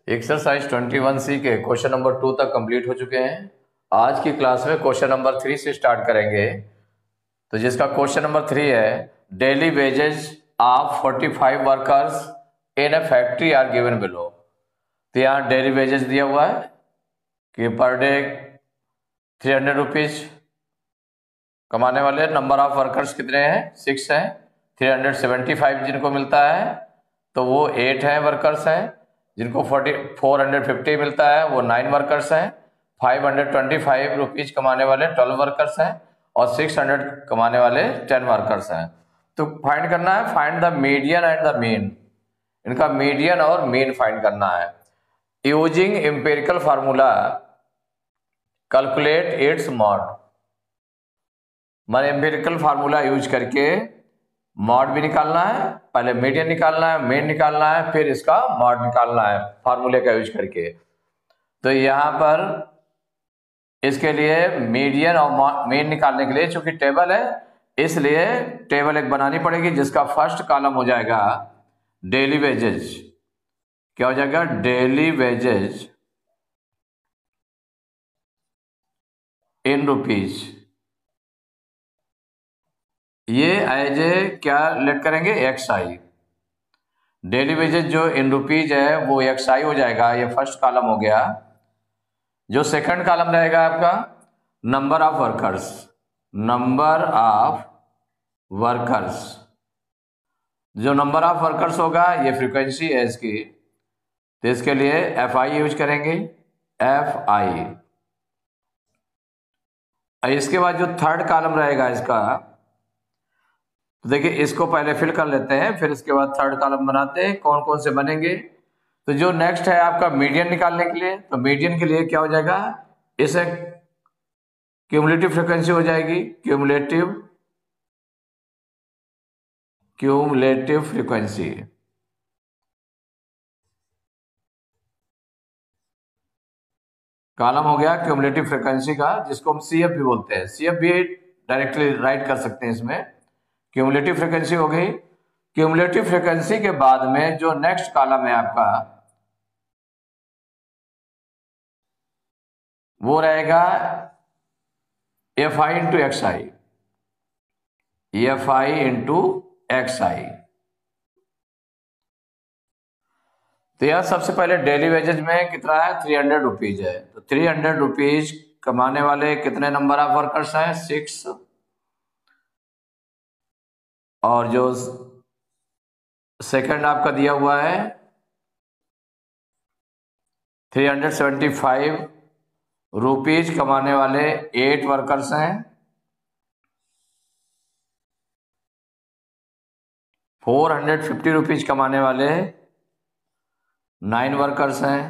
Exercise 21C के question number 2 तक complete हो चुके हैं। आज की क्लास में क्वेश्चन नंबर 3 से स्टार्ट करेंगे। तो जिसका क्वेश्चन नंबर 3 है, daily wages of 45 workers in a factory are given below. तो यहाँ डेली वेजेस दिया हुआ है कि पर डे 300 रुपीज कमाने वाले, नंबर ऑफ वर्कर्स कितने हैं, 6 हैं। 375 जिनको मिलता है तो वो 8 है वर्कर्स हैं। जिनको 450 मिलता है वो 9 वर्कर्स हैं। 525 रुपीज कमाने वाले 12 वर्कर्स हैं और 600 कमाने वाले 10 वर्कर्स हैं। तो फाइंड करना है, find the median and the mean. इनका मीडियन और मीन फाइंड करना है। Using empirical formula calculate its mod. मैंने एम्पिरिकल फार्मूला यूज करके मॉड भी निकालना है, पहले मीडियन निकालना है, मीन निकालना है, फिर इसका मॉड निकालना है फार्मूले का यूज करके। तो यहां पर इसके लिए मीडियन और मीन निकालने के लिए चूंकि टेबल है इसलिए टेबल एक बनानी पड़ेगी जिसका फर्स्ट कॉलम हो जाएगा डेली वेजेज। क्या हो जाएगा? Daily wages in rupees. ये एज ए क्या लेट करेंगे? एक्स आई। डेली वेजेज जो इन रुपीज है वो एक्स आई हो जाएगा। ये फर्स्ट कॉलम हो गया। जो सेकंड कॉलम रहेगा आपका number of workers. Number of workers, जो नंबर ऑफ वर्कर्स होगा ये फ्रीक्वेंसी है इसकी, तो इसके लिए एफ आई यूज करेंगे, एफ आई। इसके बाद जो थर्ड कॉलम रहेगा इसका, तो देखिए इसको पहले फिल कर लेते हैं, फिर इसके बाद थर्ड कॉलम बनाते हैं। कौन कौन से बनेंगे? तो जो नेक्स्ट है आपका मीडियन निकालने के लिए, तो मीडियन के लिए क्या हो जाएगा? इसे क्यूमुलेटिव फ्रीक्वेंसी हो जाएगी, क्यूमुलेटिव फ्रीक्वेंसी। कॉलम हो गया क्यूमुलेटिव फ्रीक्वेंसी का, जिसको हम सीएफ भी बोलते हैं। सीएफ भी डायरेक्टली राइट कर सकते हैं इसमें। क्यूमुलेटिव फ्रीक्वेंसी हो गई। क्यूमुलेटिव फ्रीक्वेंसी के बाद में जो नेक्स्ट कॉलम है आपका वो रहेगा f i into x i, f i into x i. तो यह सबसे पहले डेली वेजेज में कितना है? 300 रुपीज है। तो 300 रुपीज कमाने वाले कितने नंबर ऑफ वर्कर्स हैं? 6। और जो सेकंड आपका दिया हुआ है 375 रुपीज कमाने वाले 8 वर्कर्स हैं। 450 रुपीज कमाने वाले 9 वर्कर्स हैं।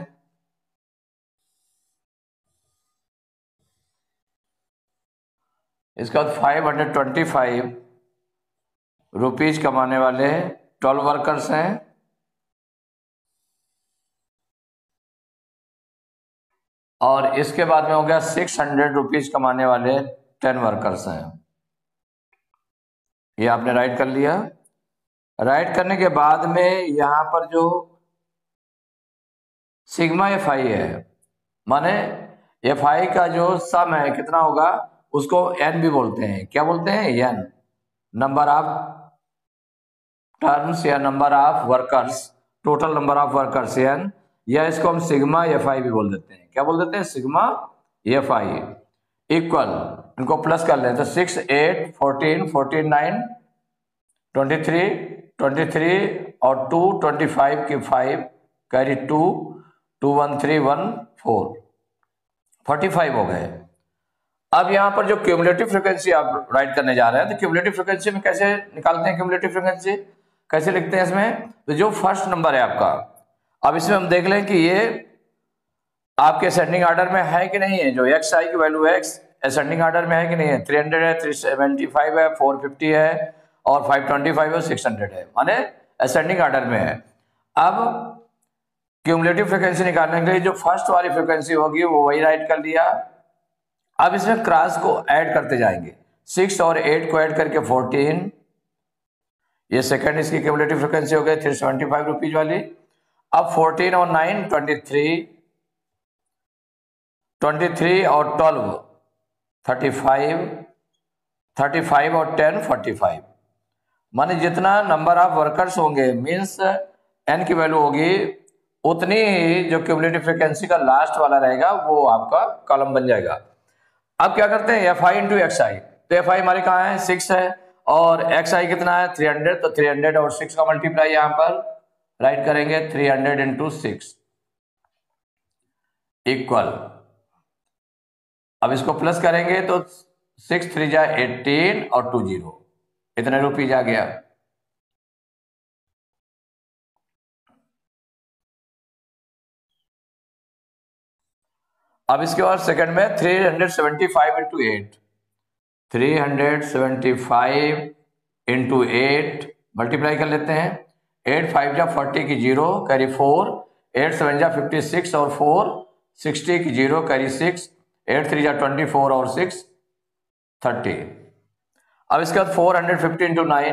इसके बाद 525 रुपीज कमाने वाले 12 वर्कर्स हैं। और इसके बाद में हो गया 600 रुपीज कमाने वाले 10 वर्कर्स हैं। ये आपने राइट कर लिया। राइट करने के बाद में यहां पर जो सिग्मा एफ आई है, माने एफ आई का जो सम है कितना होगा उसको एन भी बोलते हैं। क्या बोलते हैं? एन, नंबर ऑफ टर्म्स या number of workers, total number of workers N, या इसको हम सिग्मा एफ आई भी बोल देते हैं। क्या बोल देते हैं? सिग्मा एफ आई इक्वल, इनको प्लस कर लें तो 6, 8, 14, 14, 9, 23, 23 और 2, 25 की 5 कैरी 2, 2, 1, 3, 1, 4, 45 हो गए। अब यहां पर जो क्यूमुलेटिव फ्रीक्वेंसी आप राइट करने जा रहे हैं, तो क्यूमुलेटिव फ्रीक्वेंसी में कैसे निकालते हैं? क्यूमुलेटिव फ्रीक्वेंसी कैसे लिखते हैं इसमें? तो जो फर्स्ट नंबर है आपका, अब इसमें हम देख लें कि ये आपके असेंडिंग ऑर्डर में है कि नहीं है। जो एक्स आई की वैल्यू है असेंडिंग ऑर्डर में है कि नहीं है? 300 है, 375 है, 450 है और 525 और 600 है, माने असेंडिंग ऑर्डर में है। अब क्यूमुलेटिव फ्रीक्वेंसी निकालने के लिए जो फर्स्ट वाली फ्रीक्वेंसी होगी वो वही राइट कर लिया। अब इसमें क्रॉस को ऐड करते जाएंगे, 6 और 8 को ऐड करके 14। ये सेकंड इसकी क्यूमुलेटिव फ्रीक्वेंसी हो गई 375 रुपीज वाली। अब 14 और 9 23, 23 और 12 35, 35 और 10 45। माने जितना नंबर ऑफ वर्कर्स होंगे मीन्स एन की वैल्यू होगी उतनी ही जो क्यूमुलेटिव फ्रीक्वेंसी का लास्ट वाला रहेगा वो आपका कॉलम बन जाएगा। अब क्या करते हैं F i into x i, तो एफ आई हमारे कहाँ है 6 है और एक्स आई कितना है 300, तो 300 और 6 का मल्टीप्लाई यहाँ पर राइट करेंगे 300 इंटू 6 इक्वल, अब इसको प्लस करेंगे तो 6 3 जा 18 और 2 0, इतने रुपीज आ गया। अब इसके बाद सेकंड में 375 इंटू 8, 375 इंटू 8 मल्टीप्लाई कर लेते हैं। 8 5 जा 40 की 0 कैरी 4, 8 7 जा 56 और 4 60 की 0 कैरी 6, 8 3 जा 24 और 6 30। अब इसके बाद 450 इंटू 9,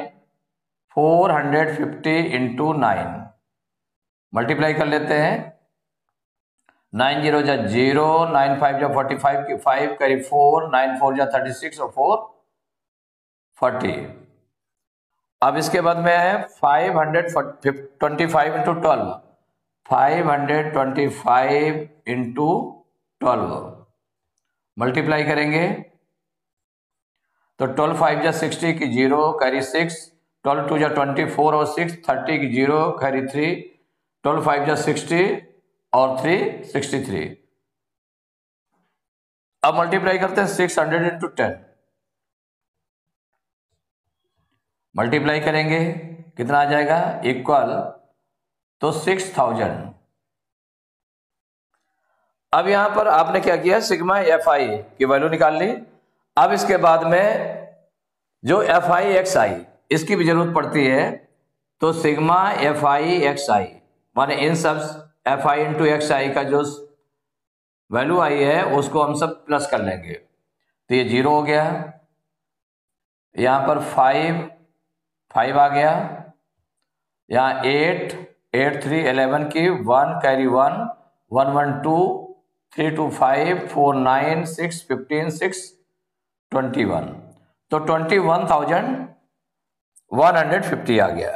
450 इंटू 9 मल्टीप्लाई कर लेते हैं। 9 0 जा 0, 9 5 जा 45 की 5 कैरी 4, 9 4 जा 36 और 4 40। अब इसके बाद में है 525 इंटू 12, 525 इंटू 12 मल्टीप्लाई करेंगे तो 12 5 जा 60 की 0 कैरी 6, 12 2 जा 24 और 6 30 की 0 कैरी 3, 12 5 जा 60 और 3 63। अब मल्टीप्लाई करते हैं 600 इंटू 10 मल्टीप्लाई करेंगे कितना आ जाएगा इक्वल तो 6000। अब यहां पर आपने क्या किया सिग्मा एफ आई की वैल्यू निकाल ली। अब इसके बाद में जो एफ आई एक्स आई इसकी भी जरूरत पड़ती है, तो सिग्मा एफ आई एक्स आई माने इन सब एफ आई इंटू एक्स आई का जो वैल्यू आई है उसको हम सब प्लस कर लेंगे, तो ये 0 हो गया, यहां पर 5 आ गया, यहाँ 8 8 3 11 की 1 कैरी 1 1 1 2 3 2 5 4 9 6 15 6 21, तो 21,150 आ गया।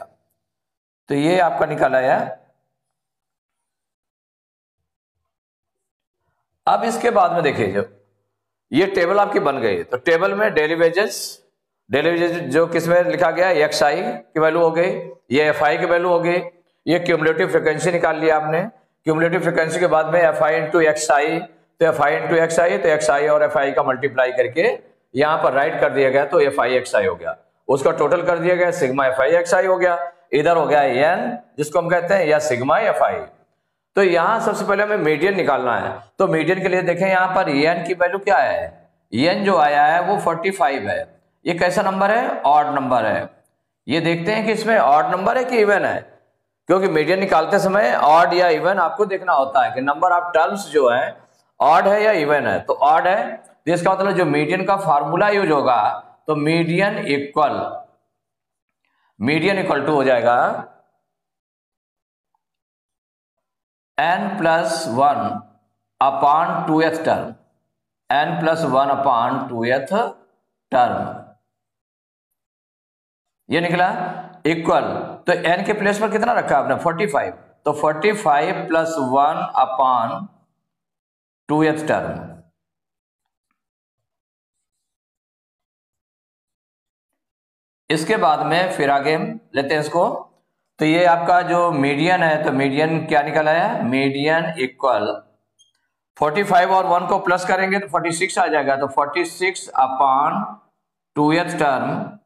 तो ये आपका निकल आया। अब इसके बाद में देखिए जब ये टेबल आपकी बन गई तो टेबल में डेली वेजेस जो किसमें लिखा गया एक्स आई की वैल्यू हो गई, ये एफ आई की वैल्यू हो गई, ये क्यूमुलेटिव फ्रीक्वेंसी निकाल लिया आपने। क्यूमुलेटिव फ्रीक्वेंसी के बाद में F i into x i, तो F i into x i, तो एक्स आई और एफ आई का मल्टीप्लाई करके यहां पर राइट कर दिया गया तो एफ आई एक्स आई हो गया, उसका टोटल कर दिया गया सिग्मा एफ आई एक्स आई हो गया। इधर हो गया एन जिसको हम कहते हैं या सिग्मा एफ आई। तो यहां सबसे पहले हमें मीडियन निकालना है, तो मीडियन के लिए देखें यहां पर एन की वैल्यू क्या है, एन जो आया है वो 45 है। ये कैसा नंबर है ऑड नंबर है। ये देखते हैं कि इसमें ऑड नंबर है कि इवन है, क्योंकि मीडियन निकालते समय ऑड या इवन आपको देखना होता है कि नंबर ऑफ टर्म्स जो है ऑड है या इवन है। तो ऑड है तो इसका मतलब जो मीडियन का फार्मूला यूज होगा तो मीडियन इक्वल टू हो जाएगा n+1 upon 2th term, n+1 upon 2th term, ये निकला इक्वल। तो n के प्लेस पर कितना रखा आपने 45, तो 45 + 1 अपॉन 2th टर्म। इसके बाद में फिर आगे हम लेते हैं इसको, तो ये आपका जो मीडियन है तो मीडियन क्या निकल आया, मीडियन इक्वल 45 और 1 को प्लस करेंगे तो 46 आ जाएगा, तो 46 अपॉन 2th टर्म,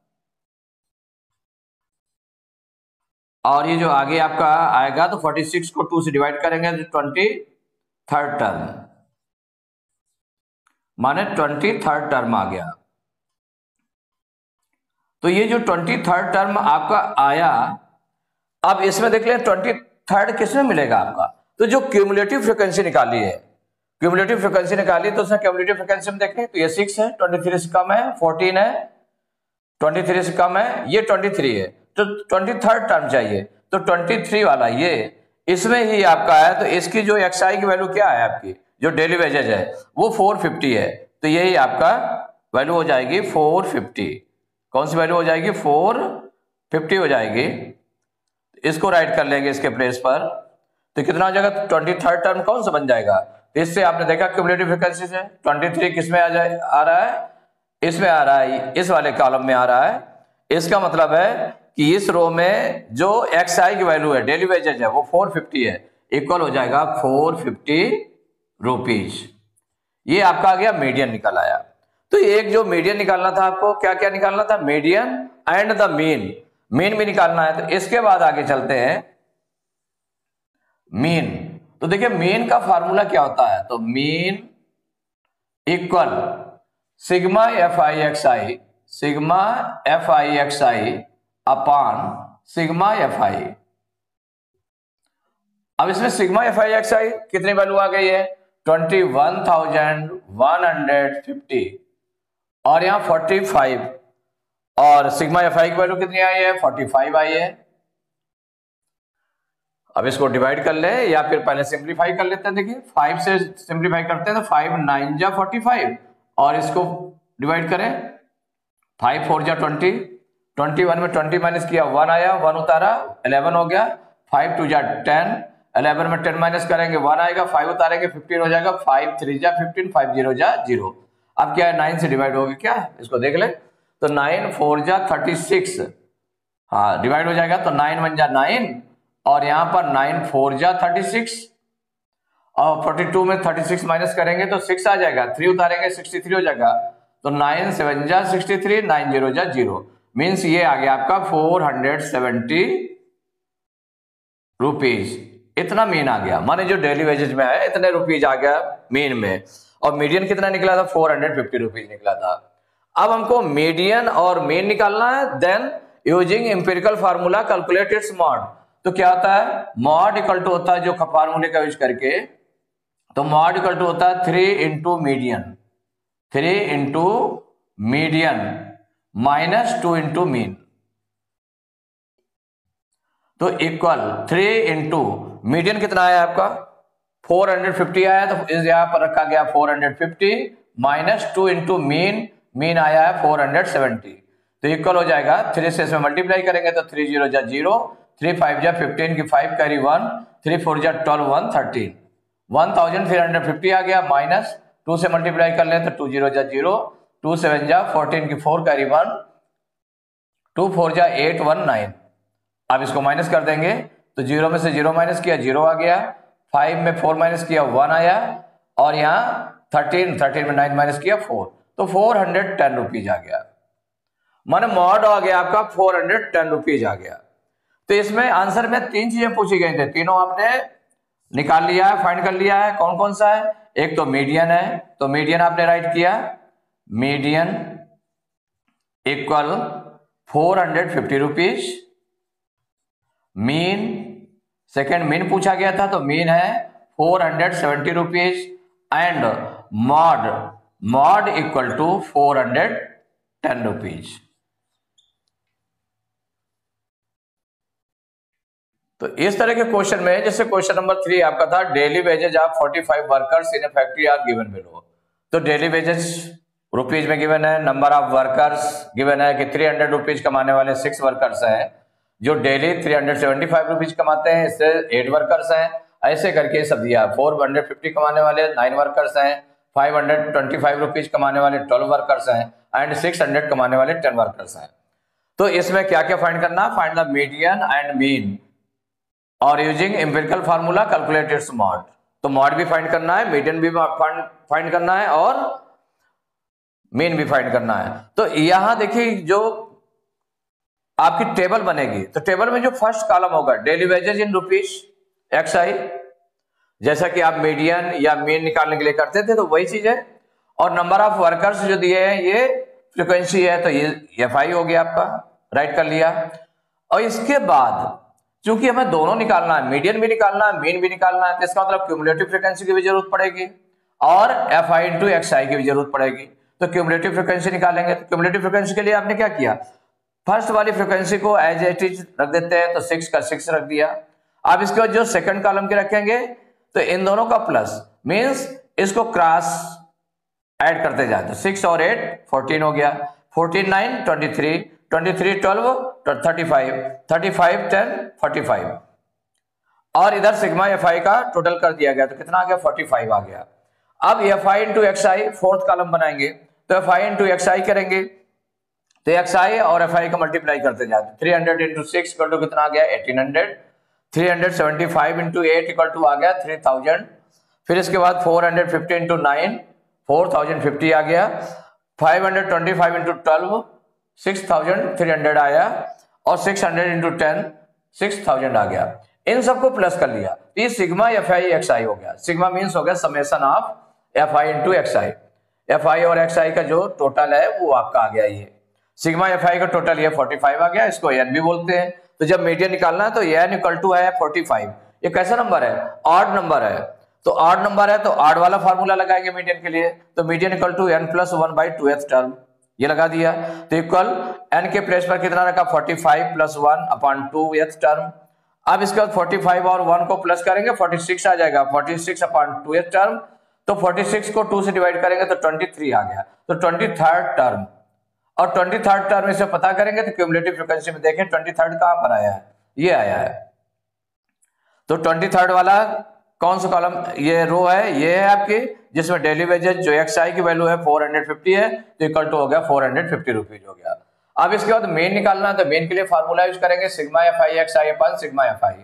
और ये जो आगे आपका आएगा तो 46 को 2 से डिवाइड करेंगे तो 23rd टर्म, माने 23rd टर्म आ गया। तो ये जो 23rd टर्म आपका आया, अब इसमें देख लें 23rd किसमें मिलेगा आपका, तो जो क्यूमुलेटिव फ्रीक्वेंसी निकाली है, क्यूमुलेटिव फ्रीक्वेंसी निकाली तो उसमें क्यूमुलेटिव फ्रीक्वेंसी में देखें तो ये 6 है, 23 से कम है, 14 है, 23 से कम है, ये 23 है, तो 23rd टर्म चाहिए, तो 23 वाला ये इसमें ही आपका है, तो इसकी जो एक्सआई की वैल्यू क्या है, आपकी जो डेली वेजेज है वो 450 है, तो यही आपका वैल्यू हो जाएगी 450। कौन सी वैल्यू हो जाएगी, 450 हो जाएगी। इसको राइट कर लेंगे इसके प्लेस पर, तो कितना हो जाएगा, 23rd टर्म कौन सा बन जाएगा। तो इससे आपने देखा क्यूमुलेटिव फ्रीक्वेंसी से 23 किस में आ रहा है, इसमें आ रहा है, इस वाले कॉलम में आ रहा है। इसका मतलब है कि इस रो में जो एक्सआई की वैल्यू है, डेली वेजेज है, वो 450 है, इक्वल हो जाएगा 450 रुपीज। ये आपका आ गया मीडियन निकल आया। तो एक जो मीडियन निकालना था आपको, क्या क्या निकालना था, median and the mean, mean भी निकालना है। तो इसके बाद आगे चलते हैं मीन। तो देखिए मीन का फार्मूला क्या होता है, तो mean equal sigma F I x I, sigma F I x I upon sigma F I. अब इसमें सिग्मा एफ आई एक्स आई कितनी वैल्यू आ गई है, 21,150 और यहां 45, और सिग्मा एफ आई की वैल्यू कितनी आई है, 45 आई है। अब इसको डिवाइड कर ले या फिर पहले सिंप्लीफाई कर लेते हैं। देखिए 5 से सिंप्लीफाई करते हैं तो 5 9 जा 45, और इसको डिवाइड करें 5 4 जा 20, 21 में 20 माइनस किया 1 आया, 1 उतारा 11 हो गया, 5 2 जा 10, 11 में 10 माइनस करेंगे 1 आएगा, 5 उतारेंगे 15 हो जाएगा, 5 3 जा 15, 5 0 जा 0। अब क्या है, 9 से डिवाइड होगी क्या, इसको देख ले, तो 9 4 जा 36, हाँ डिवाइड हो जाएगा, तो 9 1 जा 9, और यहां पर 9 4 जा 36, और 42 में 36 माइनस करेंगे तो 6 आ जाएगा, 3 उतारेंगे 63 हो जाएगा, तो 9 7 जा 63, 9 0 जा 0, मीन्स ये आ गया आपका 470 रुपीज। इतना मीन आ गया, माने जो डेली वेजेज में है इतने रुपीज आ गया मीन में। और मीडियन कितना निकला था, 450 रुपीज निकला था। अब हमको मीडियन और मीन निकालना है, then using empirical formula calculate its mode. तो क्या होता है, मॉड इक्वल टू होता है जो फार्मूले का यूज करके, तो मॉड इक्वल टू होता है 3 into median, 3 into median minus 2 into mean, तो इक्वल 3 इंटू मीडियन कितना आया आपका 450 आया, तो इस यहां पर रखा गया 450 माइनस 2 इंटू मीन, मीन आया है 470, तो इक्वल हो जाएगा 3 से इसमें मल्टीप्लाई करेंगे तो 3 0 जा 0, 3 5 जा 15 की 5 कैरी 1, 3 4 जा 12 1 13, 1350 आ गया, माइनस 2 से मल्टीप्लाई कर ले तो 2 0 जा 0, 2 7 जा 14 की 4 कैरी 1, 2 4 जा 8 1 9। अब इसको माइनस कर देंगे तो 0 में से 0 माइनस किया 0 आ गया, 5 में 4 माइनस किया 1 आया, और यहाँ 13 में 9 माइनस किया 4, तो 410 रुपीज आ गया, माने मॉड आ गया आपका 410 रुपीज आ गया। तो इसमें आंसर में 3 चीजें पूछी गई थी, तीनों आपने निकाल लिया है, फाइंड कर लिया है। कौन कौन सा है, एक तो मीडियन है, तो मीडियन आपने राइट किया, median equal 450 rupees, mean second mean पूछा गया था तो मीन है 470 rupees, and mode, mode equal to 410 rupees. तो इस तरह के क्वेश्चन में, जैसे क्वेश्चन नंबर 3 आपका था daily wages of 45 workers in a factory are given below. तो डेली वेजेज रुपीज में गिवन है, नंबर ऑफ वर्कर्स गिवन है कि 300 रुपीज कमाने वाले 6 वर्कर्स हैं, जो डेली 375 रुपीज कमाते हैं इससे 8 वर्कर्स हैं, ऐसे करके सब दिया। 450 कमाने वाले 9 वर्कर्स हैं, 525 रुपीज कमाने वाले 12 वर्कर्स हैं, एंड 600 कमाने वाले 10 वर्कर्स हैं। तो इसमें क्या क्या फाइंड करना, find the median and mean, और using empirical formula calculate its mode. तो मॉड भी फाइंड करना है, मीडियन भी फाइंड करना है, और मीन भी फाइंड करना है। तो यहां देखिए जो आपकी टेबल बनेगी, तो टेबल में जो फर्स्ट कॉलम होगा daily wages in rupees x i, जैसा कि आप मीडियन या मीन निकालने के लिए करते थे तो वही चीज है, और नंबर ऑफ वर्कर्स जो दिए हैं ये फ्रीक्वेंसी है, तो ये एफ आई हो गया आपका, राइट कर लिया। और इसके बाद चूंकि हमें दोनों निकालना है, मीडियन भी निकालना है, मीन भी निकालना है, तो इसका मतलब क्यूमुलेटिव फ्रीक्वेंसी की भी जरूरत पड़ेगी, और एफ आई इंटू एक्स आई की भी जरूरत पड़ेगी। तो क्यूमुलेटिव फ्रीक्वेंसी निकालेंगे, तो क्यूमुलेटिव फ्रीक्वेंसी के लिए आपने क्या किया, फर्स्ट वाली फ्रीक्वेंसी को एज इट इज रख देते हैं, तो 6 का 6 रख दिया। अब इसके बाद जो सेकंड कॉलम के रखेंगे तो इन दोनों का प्लस, मींस इसको क्रॉस ऐड करते जाए तो 6 और 8 14 हो गया, 14 9 23, 23 12 35, 35 10 45 और इधर सिग्मा एफ आई का टोटल कर दिया गया तो कितना आ गया 45 आ गया। अब F i into x I fourth column बनाएंगे तो एफ आई इंटू एक्स आई करेंगे तो एक्स आई और एफ आई का मल्टीप्लाई करते जाते 300 इंटू 6 इक्वल टू कितना आ गया 1800, 375 इंटू 8 इक्वल टू आ गया 3000, फिर इसके बाद 450 इंटू 9 4050 आ गया, 525 इंटू 12 6300 आया और 600 इंटू 10 6000 आ गया। इन सबको प्लस कर लिया तो ये सिग्मा एफ आई एक्स आई हो गया। सिग्मा मीन्स हो गया summation of F i into x i. F आई और एक्स आई का जो टोटल है वो आपका आ गया ये सिग्मा एफ आई का टोटल ये 45 आ गया, इसको एन भी बोलते हैं। तो जब मीडियन निकालना है तो एन इक्वल टू है 45। ये कैसा नंबर है ऑड नंबर है, तो ऑड नंबर है तो ऑड वाला फार्मूला लगाएंगे मीडियन के लिए, तो median equal to N plus 1/2th term ये लगा दिया तो इक्वल एन के प्लेस पर कितना रखा 45 प्लस 1/2th टर्म। अब इसके बाद 45 और 1 को प्लस करेंगे 46 आ जाएगा 46/2th टर्म, तो 46 को 2 से डिवाइड करेंगे तो 23 आ गया, तो 23rd टर्म। और 23rd टर्म इसे पता करेंगे तो क्यूमुलेटिव फ्रीक्वेंसी में देखें 23rd कहां पर आया है, ये आया है। तो 23rd वाला कौन सा कॉलम, ये रो है, ये है आपकी जिसमें डेली वेजेस जो एक्स आई की वैल्यू है 450 है तो इक्वल टू हो गया 450 रुपीज हो गया। अब इसके बाद मेन निकालना है तो मेन के लिए फार्मूला यूज करेंगे sigma F I x I upon sigma F I,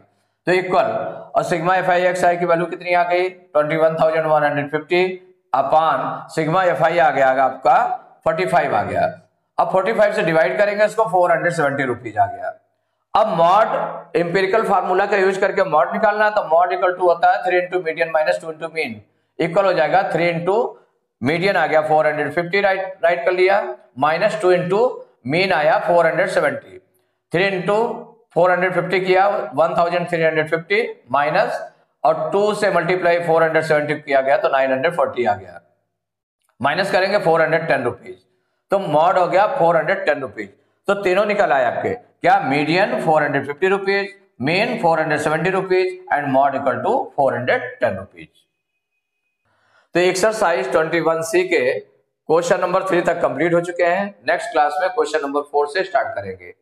तो इक्वल और सिग्मा एफ आई एक्स आई की वैल्यू कितनी आ गई 21,150 अपान सिग्मा एफ आई आ गया आपका 45 आ गया। अब 45 से डिवाइड करेंगे इसको 470 रुपीज आ गया। अब मॉड एम्पिरिकल फार्मूला का यूज करके मॉड निकालना है तो मॉड इक्वल टू होता है 3 into median minus 2 into mean, equal हो जाएगा 3 इंटू मीडियन आ गया 450 राइट कर लिया, माइनस 2 इंटू मीन आया 470, 3 इंटू 450 किया 1350 माइनस और 2 से मल्टीप्लाई 470 किया गया तो 940 आ गया, माइनस करेंगे 410 रुपीज तो मॉड हो गया 410 रुपीज। तो तीनों निकल आए आपके क्या, median 450 rupees, mean 470 rupees and mode equal to 410 rupees. तो एक्सरसाइज 21C के क्वेश्चन नंबर 3 तक कंप्लीट हो चुके हैं। नेक्स्ट क्लास में क्वेश्चन नंबर 4 से स्टार्ट करेंगे।